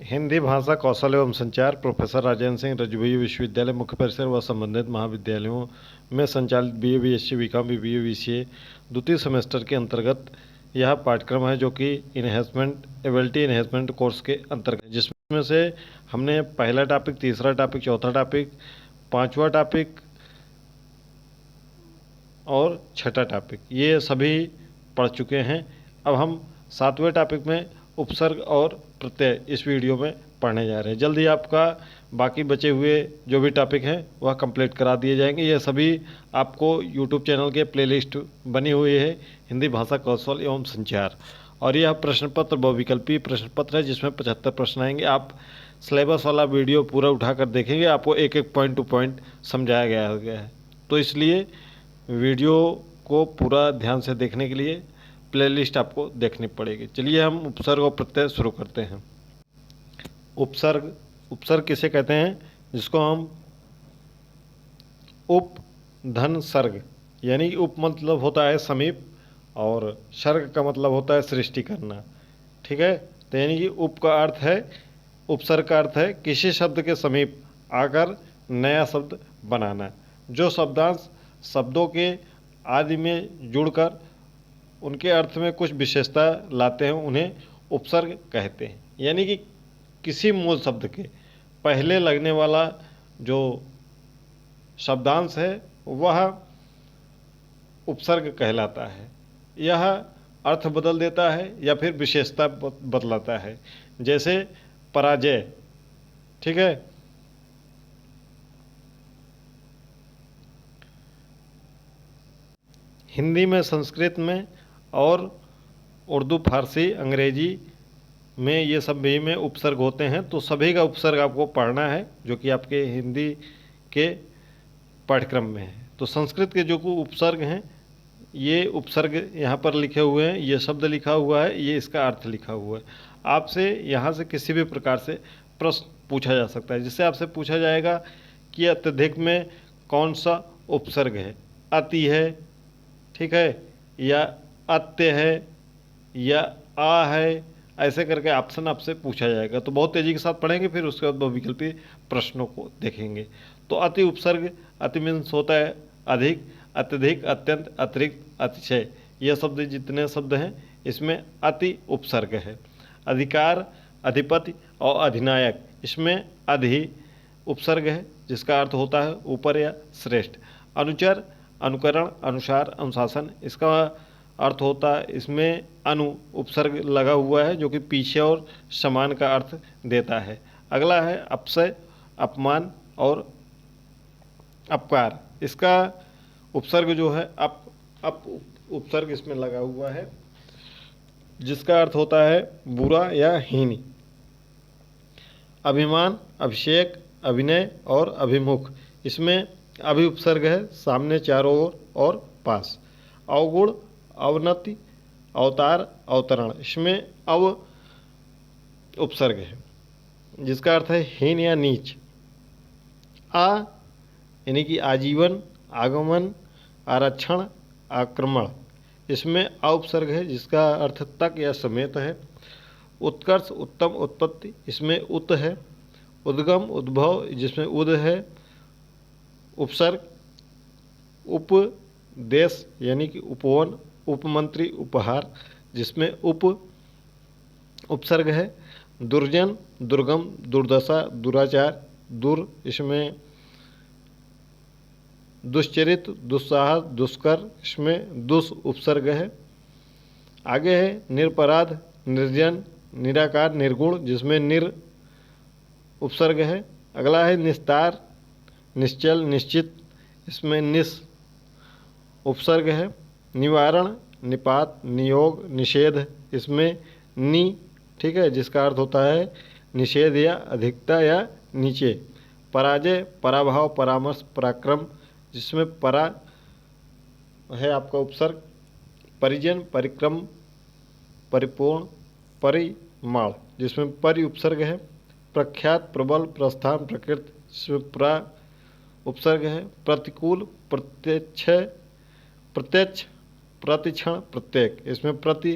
हिंदी भाषा कौशल एवं संचार प्रोफेसर राजेंद्र सिंह रजभैया विश्वविद्यालय मुख्य परिसर व संबंधित महाविद्यालयों में संचालित BA BSc BCom BBA BCA द्वितीय सेमेस्टर के अंतर्गत यह पाठ्यक्रम है, जो कि एबिलिटी इन्हेंसमेंट कोर्स के अंतर्गत, जिसमें से हमने पहला टॉपिक, तीसरा टॉपिक, चौथा टॉपिक, पाँचवा टॉपिक और छठा टॉपिक ये सभी पढ़ चुके हैं। अब हम सातवें टॉपिक में उपसर्ग और प्रत्यय इस वीडियो में पढ़ने जा रहे हैं। जल्दी आपका बाकी बचे हुए जो भी टॉपिक हैं वह कंप्लीट करा दिए जाएंगे। ये सभी आपको यूट्यूब चैनल के प्लेलिस्ट बनी हुई है हिंदी भाषा कौशल एवं संचार, और यह प्रश्न पत्र बहुविकल्पी प्रश्न पत्र है, जिसमें 75 प्रश्न आएंगे। आप सिलेबस वाला वीडियो पूरा उठाकर देखेंगे, आपको एक एक पॉइंट टू पॉइंट समझाया गया है। तो इसलिए वीडियो को पूरा ध्यान से देखने के लिए प्लेलिस्ट आपको देखनी पड़ेगी। चलिए हम उपसर्ग और प्रत्यय शुरू करते हैं। उपसर्ग किसे कहते हैं? जिसको हम उप धन सर्ग, यानी कि उप मतलब होता है समीप और सर्ग का मतलब होता है सृष्टि करना। ठीक है, तो यानी कि उप का अर्थ है, उपसर्ग का अर्थ है किसी शब्द के समीप आकर नया शब्द बनाना। जो शब्दांश शब्दों के आदि में जुड़कर उनके अर्थ में कुछ विशेषता लाते हैं, उन्हें उपसर्ग कहते हैं। यानी कि किसी मूल शब्द के पहले लगने वाला जो शब्दांश है वह उपसर्ग कहलाता है। यह अर्थ बदल देता है या फिर विशेषता बदलाता है। जैसे पराजय, ठीक है, हिंदी में, संस्कृत में और उर्दू, फारसी, अंग्रेजी में ये सभी में उपसर्ग होते हैं। तो सभी का उपसर्ग आपको पढ़ना है, जो कि आपके हिंदी के पाठ्यक्रम में है। तो संस्कृत के जो उपसर्ग हैं, ये उपसर्ग यहाँ पर लिखे हुए हैं, ये शब्द लिखा हुआ है, ये इसका अर्थ लिखा हुआ है। आपसे यहाँ से किसी भी प्रकार से प्रश्न पूछा जा सकता है, जिससे आपसे पूछा जाएगा कि अत्यधिक में कौन सा उपसर्ग है, अति है, ठीक है, या अत्य है, या आ है, ऐसे करके ऑप्शन आपसे पूछा जाएगा। तो बहुत तेज़ी के साथ पढ़ेंगे, फिर उसके बाद बहुविकल्पी प्रश्नों को देखेंगे। तो अति उपसर्ग, अति मीन्स होता है अधिक, अत्यधिक, अत्यंत, अतिरिक्त, अतिशय, ये शब्द जितने शब्द हैं इसमें अति उपसर्ग है। अधिकार, अधिपति और अधिनायक, इसमें अधि उपसर्ग है, जिसका अर्थ होता है ऊपर या श्रेष्ठ। अनुचर, अनुकरण, अनुसार, अनुशासन, इसका अर्थ होता है, इसमें अनु उपसर्ग लगा हुआ है, जो कि पीछे और समान का अर्थ देता है। अगला है अपशय, अपमान और अपकार, इसका उपसर्ग जो है अप उपसर्ग इसमें लगा हुआ है, जिसका अर्थ होता है बुरा या हीन। अभिमान, अभिषेक, अभिनय और अभिमुख, इसमें अभि उपसर्ग है, सामने, चारों ओर और पास। अवगुण, अवनति, अवतार, अवतरण, इसमें अव उपसर्ग है, जिसका अर्थ है हीन या नीच। आ यानी कि आजीवन, आगमन, आरक्षण, आक्रमण, इसमें अ उपसर्ग है, जिसका अर्थ तक या समेत है। उत्कर्ष, उत्तम, उत्पत्ति, इसमें उत है। उद्गम, उद्भव, जिसमें उद है। उपसर्ग, उपदेश यानी कि उपवन, उपमंत्री, उपहार, जिसमें उप उपसर्ग है। दुर्जन, दुर्गम, दुर्दशा, दुराचार, दुर, इसमें दुश्चरित, दुस्साहस, दुष्कर, इसमें दुस उपसर्ग है। आगे है निरपराध, निर्जन, निराकार, निर्गुण, जिसमें निर उपसर्ग है। अगला है निस्तार, निश्चल, निश्चित, इसमें निस उपसर्ग है। निवारण, निपात, नियोग, निषेध, इसमें नि, ठीक है, जिसका अर्थ होता है निषेध या अधिकता या नीचे। पराजय, पराभव, परामर्श, पराक्रम, जिसमें परा है आपका उपसर्ग। परिजन, परिक्रम, परिपूर्ण, परिमाण, जिसमें परि उपसर्ग है। प्रख्यात, प्रबल, प्रस्थान, प्रकृति, जिसमें प्रा उपसर्ग है। प्रतिकूल, प्रत्यक्ष, प्रतिक्षण, प्रत्येक, इसमें प्रति,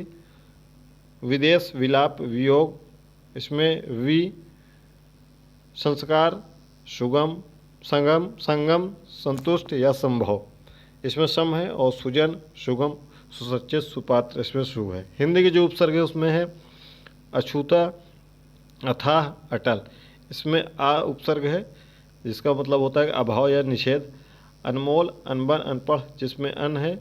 विदेश, विलाप, वियोग, इसमें वी, संस्कार, सुगम, संगम, संगम, संतुष्ट या संभव, इसमें सम है। और सुजन, सुगम, सुसज्जित, सुपात्र, इसमें सु है। हिंदी के जो उपसर्ग है उसमें है अछूता, अथाह, अटल, इसमें आ उपसर्ग है जिसका मतलब होता है अभाव या निषेध। अनमोल, अनबन, अनपढ़, जिसमें अन है।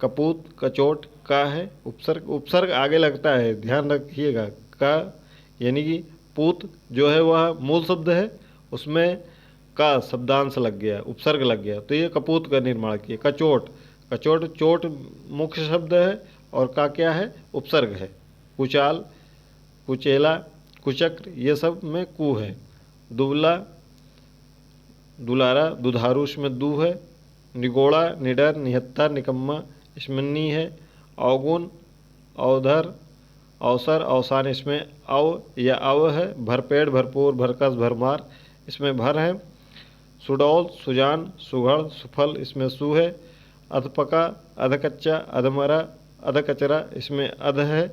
कपूत, कचोट, का है उपसर्ग। उपसर्ग आगे लगता है, ध्यान रखिएगा। का यानी कि पूत जो है वह मूल शब्द है, उसमें का शब्दांश लग गया, उपसर्ग लग गया, तो ये कपूत का निर्माण किया। कचोट, कचोट, चोट मुख्य शब्द है और का क्या है, उपसर्ग है। कुचाल, कुचेला, कुचक्र, ये सब में कु है। दुबला, दुलारा, दुधारू, इसमें दू है। निगोड़ा, निडर, निहत्था, निकम्मा, इसमें नी है। अवगुण, अवधर, अवसर, अवसान, इसमें अव या अव है। भरपेट, भरपूर, भरकस, भरमार, इसमें भर है। सुडौल, सुजान, सुघड़, सुफल, इसमें सु है। अधपका, अधकच्चा, अधमरा, अधकचरा, इसमें अध है।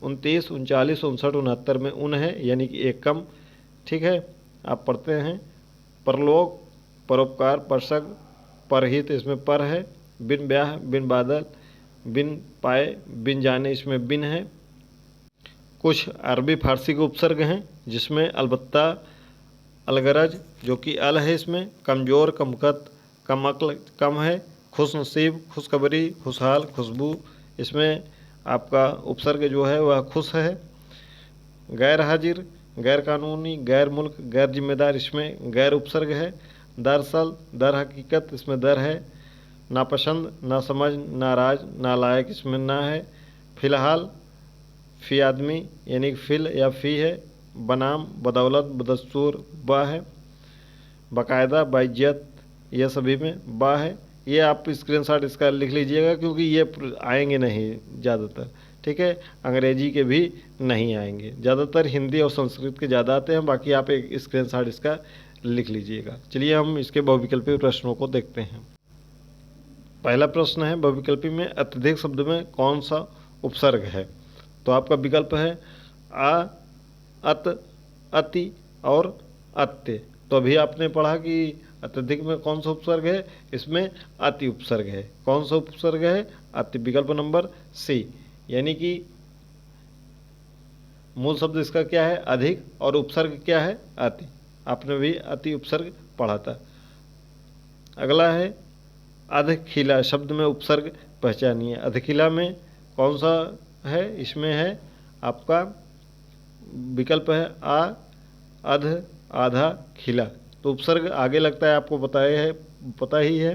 29, 39, 59, 69 में उन है, यानी कि एक कम। ठीक है, आप पढ़ते हैं। परलोक, परोपकार, परसग, परहित, इसमें पर है। बिन ब्याह, बिन बादल, बिन पाए, बिन जाने, इसमें बिन है। कुछ अरबी फारसी के उपसर्ग हैं जिसमें अलबत्ता, अलगरज जो कि अल है, इसमें कमज़ोर, कमकत, कमअक्ल, कम है। खुशनसीब, खुशखबरी, खुशहाल, खुशबू, इसमें आपका उपसर्ग जो है वह खुश है। गैर हाजिर, गैर कानूनी, गैर मुल्क, गैर जिम्मेदार, इसमें गैर उपसर्ग है। दरअसल, दर हकीकत, इसमें दर है। नापसंद, नासमझ, नाराज, नालायक, इसमें ना है। फ़िलहाल, फ़ी आदमी यानी कि फ़िल या फ़ी है। बनाम, बदौलत, बदस्तूर, बा है। बाकायदा, बाइज्जत, यह सभी में बा है। ये आप स्क्रीनशॉट इसका लिख लीजिएगा क्योंकि ये आएंगे नहीं ज़्यादातर। ठीक है, अंग्रेजी के भी नहीं आएंगे, ज़्यादातर हिंदी और संस्कृत के ज़्यादा आते हैं। बाकी आप एक स्क्रीनशॉट इसका लिख लीजिएगा। चलिए हम इसके बहुविकल्पी प्रश्नों को देखते हैं। पहला प्रश्न है, बहुविकल्पी में अत्यधिक शब्द में कौन सा उपसर्ग है? तो आपका विकल्प है आ, अत, अति और अत्य। तो अभी आपने पढ़ा कि अत्यधिक में कौन सा उपसर्ग है, इसमें अति उपसर्ग है। कौन सा उपसर्ग है? अति, विकल्प नंबर सी। यानी कि मूल शब्द इसका क्या है? अधिक, और उपसर्ग क्या है? अति। आपने भी अति उपसर्ग पढ़ा था। अगला है अधखिला, शब्द में उपसर्ग पहचानिए। अधखिला में कौन सा है? इसमें है आपका विकल्प है आ, अध, आधा, खिला। तो उपसर्ग आगे लगता है, आपको पता ही है।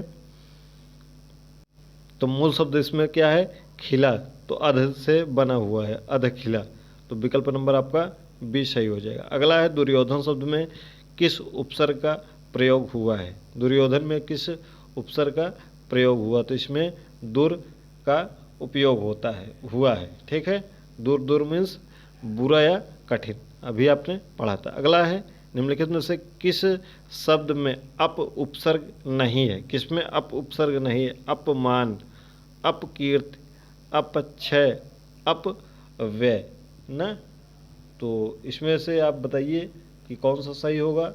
तो मूल शब्द इसमें क्या है? खिला, तो अध से बना हुआ है, अधखिला। तो विकल्प नंबर आपका बी सही हो जाएगा। अगला है दुर्योधन, शब्द में किस उपसर्ग का प्रयोग हुआ है? दुर्योधन में किस उपसर्ग का प्रयोग हुआ? तो इसमें दुर का उपयोग हुआ है। ठीक है, दुर मीन्स बुरा या कठिन, अभी आपने पढ़ा था। अगला है निम्नलिखित में से किस शब्द में अप उपसर्ग नहीं है? किसमें अप उपसर्ग नहीं है? अपमान, अपकीर्ति, अपक्षय, अपव्यय ना। तो इसमें से आप बताइए कि कौन सा सही होगा।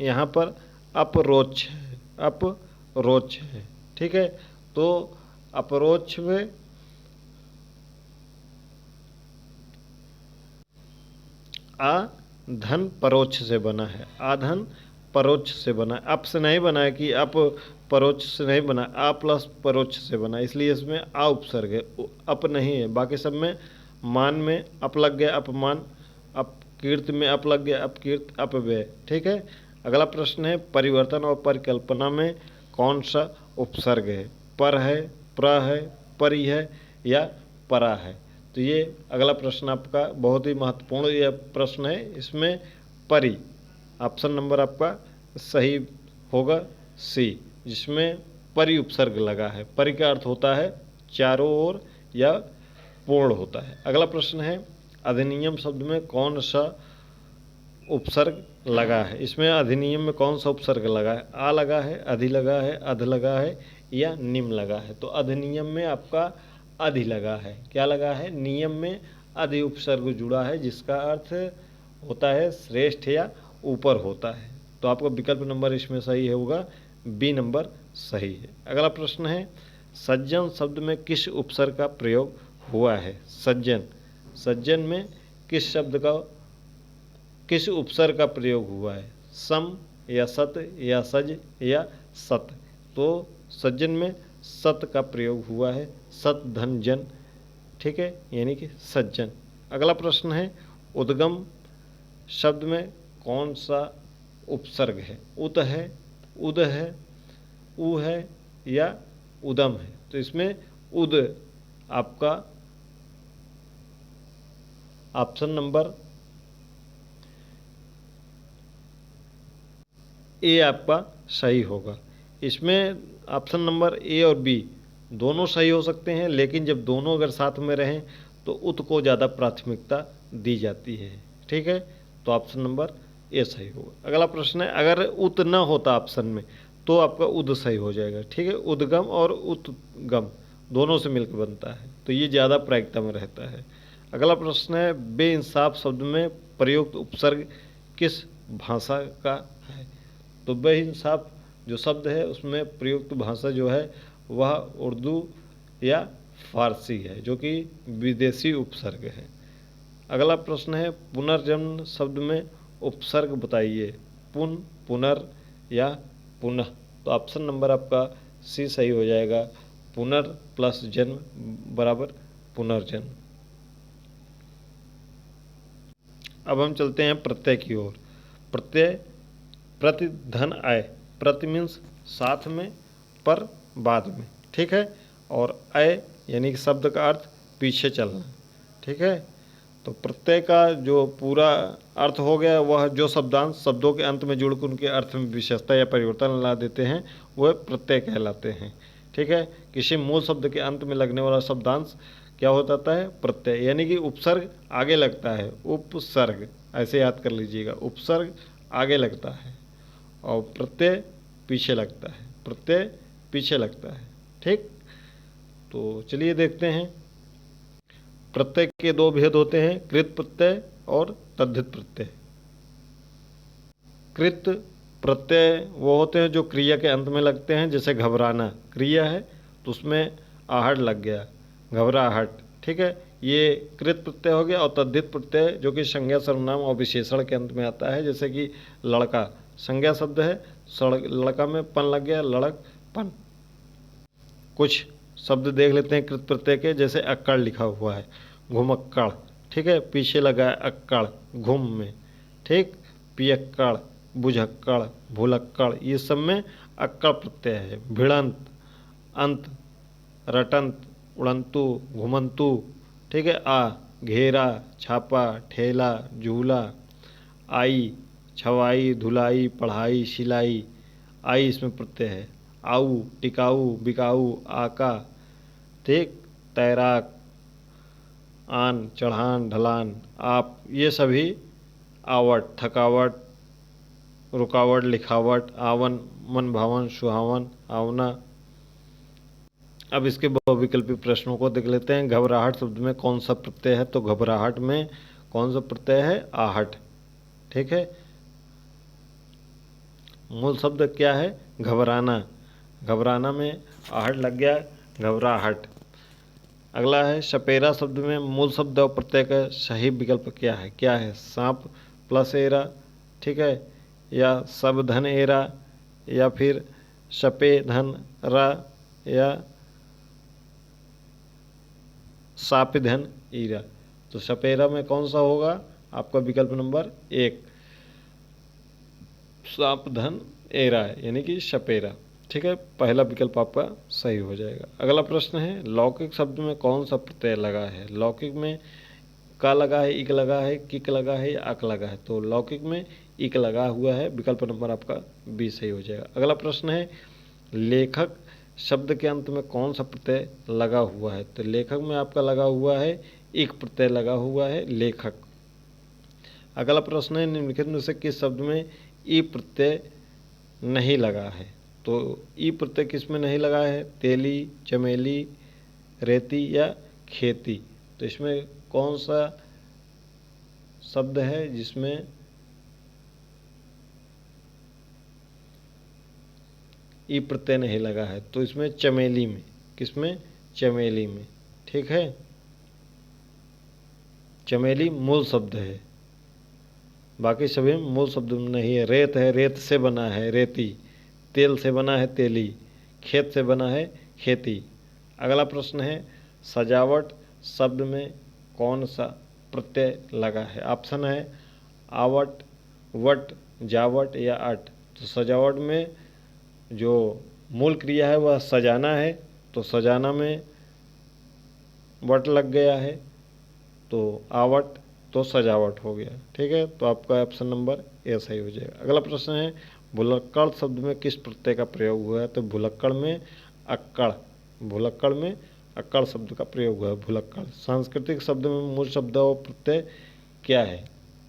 यहाँ पर अपरोक्ष है, अपरोक्ष है। ठीक है, तो अपरोक्ष में आ धन परोक्ष से बना है, आधन परोक्ष से बना है। अप से नहीं बना है कि अप परोक्ष से नहीं बना, आ प्लस परोक्ष से बना, इसलिए इसमें आ उपसर्ग है, अप नहीं है। बाकी सब में मान में अप लग गया, अपमान, अपकीर्ति में अप लग गया, अपकीर्ति, अपव्यय। ठीक है, अगला प्रश्न है परिवर्तन और परिकल्पना में कौन सा उपसर्ग है? पर है, प्र है, परि है या परा है? तो ये अगला प्रश्न आपका बहुत ही महत्वपूर्ण यह प्रश्न है। इसमें परि, ऑप्शन नंबर आपका सही होगा सी, जिसमें परि उपसर्ग लगा है। परि का अर्थ होता है चारों ओर या पूर्ण होता है। अगला प्रश्न है अधिनियम शब्द में कौन सा उपसर्ग लगा है। इसमें अधिनियम में कौन सा उपसर्ग लगा है? आ लगा है, अधि लगा है, अध लगा है या निम लगा है? तो अधिनियम में आपका अधि लगा है। क्या लगा है? नियम में अधि उपसर्ग जुड़ा है, जिसका अर्थ होता है श्रेष्ठ या ऊपर होता है। तो आपका विकल्प नंबर इसमें सही होगा, बी नंबर सही है। अगला प्रश्न है, सज्जन शब्द में किस उपसर्ग का प्रयोग हुआ है? सज्जन, सज्जन में किस उपसर्ग का प्रयोग हुआ है? सम या सत या सज या सत? तो सज्जन में सत का प्रयोग हुआ है, सत धन जन, ठीक है, यानी कि सज्जन। अगला प्रश्न है, उद्गम शब्द में कौन सा उपसर्ग है? उत है, उद है, उ है या उदम है? तो इसमें उद आपका ऑप्शन नंबर ए आपका सही होगा। इसमें ऑप्शन नंबर ए और बी दोनों सही हो सकते हैं, लेकिन जब दोनों अगर साथ में रहें तो उत को ज़्यादा प्राथमिकता दी जाती है, ठीक है। तो ऑप्शन नंबर ए सही होगा। अगला प्रश्न है, अगर उत न होता ऑप्शन में तो आपका उद सही हो जाएगा, ठीक है। उद्गम और उत्गम दोनों से मिलकर बनता है, तो ये ज़्यादा प्रायिकता में रहता है। अगला प्रश्न है, बेइंसाफ शब्द में प्रयुक्त उपसर्ग किस भाषा का है? तो बेइंसाफ जो शब्द है उसमें प्रयुक्त भाषा जो है वह उर्दू या फारसी है, जो कि विदेशी उपसर्ग है। अगला प्रश्न है, पुनर्जन्म शब्द में उपसर्ग बताइए। पुन, पुनर या पुनः? तो ऑप्शन नंबर आपका सी सही हो जाएगा, पुनर प्लस जन्म बराबर पुनर्जन्म। अब हम चलते हैं प्रत्यय की ओर। प्रत्यय प्रति धन आय, प्रति मीन्स साथ में, पर बाद में, ठीक है। और आय यानी कि शब्द का अर्थ पीछे चलना, ठीक है। तो प्रत्यय का जो पूरा अर्थ हो गया, वह जो शब्दांश शब्दों के अंत में जुड़कर उनके अर्थ में विशेषता या परिवर्तन ला देते हैं वह प्रत्यय कहलाते हैं, ठीक है। किसी मूल शब्द के अंत में लगने वाला शब्दांश क्या हो जाता है? प्रत्यय, यानी कि उपसर्ग आगे लगता है, उपसर्ग, ऐसे याद कर लीजिएगा। उपसर्ग आगे लगता है और प्रत्यय पीछे लगता है, प्रत्यय पीछे लगता है, ठीक। तो चलिए देखते हैं। प्रत्यय के दो भेद होते हैं, कृत प्रत्यय और तद्धित प्रत्यय। कृत प्रत्यय वो होते हैं जो क्रिया के अंत में लगते हैं, जैसे घबराना क्रिया है तो उसमें आहट लग गया, घबराहट, ठीक है, ये कृत प्रत्यय हो गया। और तद्धित प्रत्यय जो कि संज्ञा सर्वनाम और विशेषण के अंत में आता है, जैसे कि लड़का संज्ञा शब्द है, लड़का में पन लग गया, लड़क पन। कुछ शब्द देख लेते हैं कृत प्रत्यय के, जैसे अक्कड़ लिखा हुआ है, घुमक्कड़, ठीक है, पीछे लगा है अक्कड़ घुम में, ठीक। पियक्कड़, बुझक्कड़, भुलक्कड़, ये सब में अक्कड़ प्रत्यय है। भिड़ंत, अंत, रटंत, उड़ंतु, घुमंतु, ठीक है। आ, घेरा, छापा, ठेला, झूला, आई, छवाई, धुलाई, पढ़ाई, सिलाई, आई इसमें प्रत्यय है। आऊ, टिकाऊ, बिकाऊ, आका, ठीक, तैराक, आन, चढ़ान, ढलान, आप, ये सभी आवट, थकावट, रुकावट, लिखावट, आवन, मन भावन, सुहावन, आवना। अब इसके बहुविकल्पी प्रश्नों को देख लेते हैं। घबराहट शब्द में कौन सा प्रत्यय है? तो घबराहट में कौन सा प्रत्यय है? आहट, ठीक है। मूल शब्द क्या है? घबराना, घबराना में आहट लग गया, घबराहट। अगला है, सपेरा शब्द में मूल शब्द और प्रत्यय का सही विकल्प क्या है? क्या है? सांप प्लस एरा, ठीक है, या सब धन एरा, या फिर सपे धन रा, या साप धन ईरा। तो सपेरा में कौन सा होगा? आपका विकल्प नंबर 1, सांप धन एरा, यानी कि सपेरा, ठीक है, पहला विकल्प आपका सही हो जाएगा। अगला प्रश्न है, लौकिक शब्द में कौन सा प्रत्यय लगा है? लौकिक में का लगा है, इक लगा है, किक लगा है या अक लगा है? तो लौकिक में इक लगा हुआ है, विकल्प नंबर आपका बी सही हो जाएगा। अगला प्रश्न है, लेखक शब्द के अंत में कौन सा प्रत्यय लगा हुआ है? तो लेखक में आपका लगा हुआ है इक प्रत्यय लगा हुआ है, लेखक। अगला प्रश्न है, निम्नलिखित में से किस शब्द में ई प्रत्यय नहीं लगा है? तो ई प्रत्यय किस में नहीं लगा है? तेली, चमेली, रेती या खेती। तो इसमें कौन सा शब्द है जिसमें ई प्रत्यय नहीं लगा है? तो इसमें चमेली में। किसमें? चमेली में। ठीक है, चमेली मूल शब्द है, बाकी सभी मूल शब्द नहीं है। रेत है, रेत से बना है रेती। तेल से बना है तेली। खेत से बना है खेती। अगला प्रश्न है, सजावट शब्द में कौन सा प्रत्यय लगा है? ऑप्शन है आवट, वट, जावट या अट। तो सजावट में जो मूल क्रिया है वह सजाना है, तो सजाना में वट लग गया है, तो आवट तो सजावट हो गया। ठीक है, तो आपका ऑप्शन नंबर ए सही हो जाएगा। अगला प्रश्न है, भुलक्कड़ शब्द में किस प्रत्यय का प्रयोग हुआ है? तो भुलक्कड़ में अक्कड़। भुलक्कड़ में अक्कड़ शब्द का प्रयोग हुआ है, भुलक्कड़। सांस्कृतिक शब्द में मूल शब्द और प्रत्यय क्या है?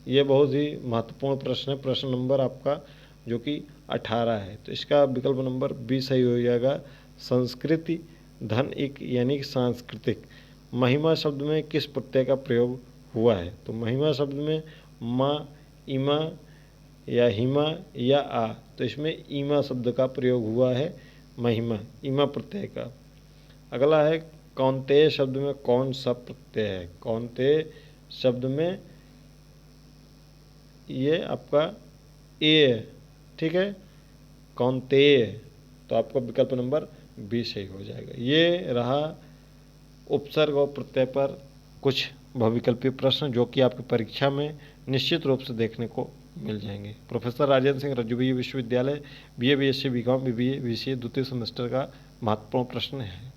ये बहुत ही महत्वपूर्ण प्रश्न है। प्रश्न नंबर आपका जो कि 18 है, तो इसका विकल्प नंबर बी सही हो जाएगा, संस्कृति धन एक यानी कि सांस्कृतिक। महिमा शब्द में किस प्रत्यय का प्रयोग हुआ है? तो महिमा शब्द में माँ, इमा या हिमा या आ। तो इसमें ईमा शब्द का प्रयोग हुआ है, महिमा, ईमा प्रत्यय का। अगला है, कौन्तेय शब्द में कौन सा प्रत्यय है? कौन्तेय शब्द में ये आपका ए है। ठीक है, कौन्तेय, तो आपका विकल्प नंबर बी सही हो जाएगा। ये रहा उपसर्ग और प्रत्यय पर कुछ बहुविकल्पीय प्रश्न जो कि आपकी परीक्षा में निश्चित रूप से देखने को मिल जाएंगे। प्रोफेसर राजेंद्र सिंह रज्जुबीय विश्वविद्यालय BA BSc BCom BBA BCA द्वितीय सेमेस्टर का महत्वपूर्ण प्रश्न है।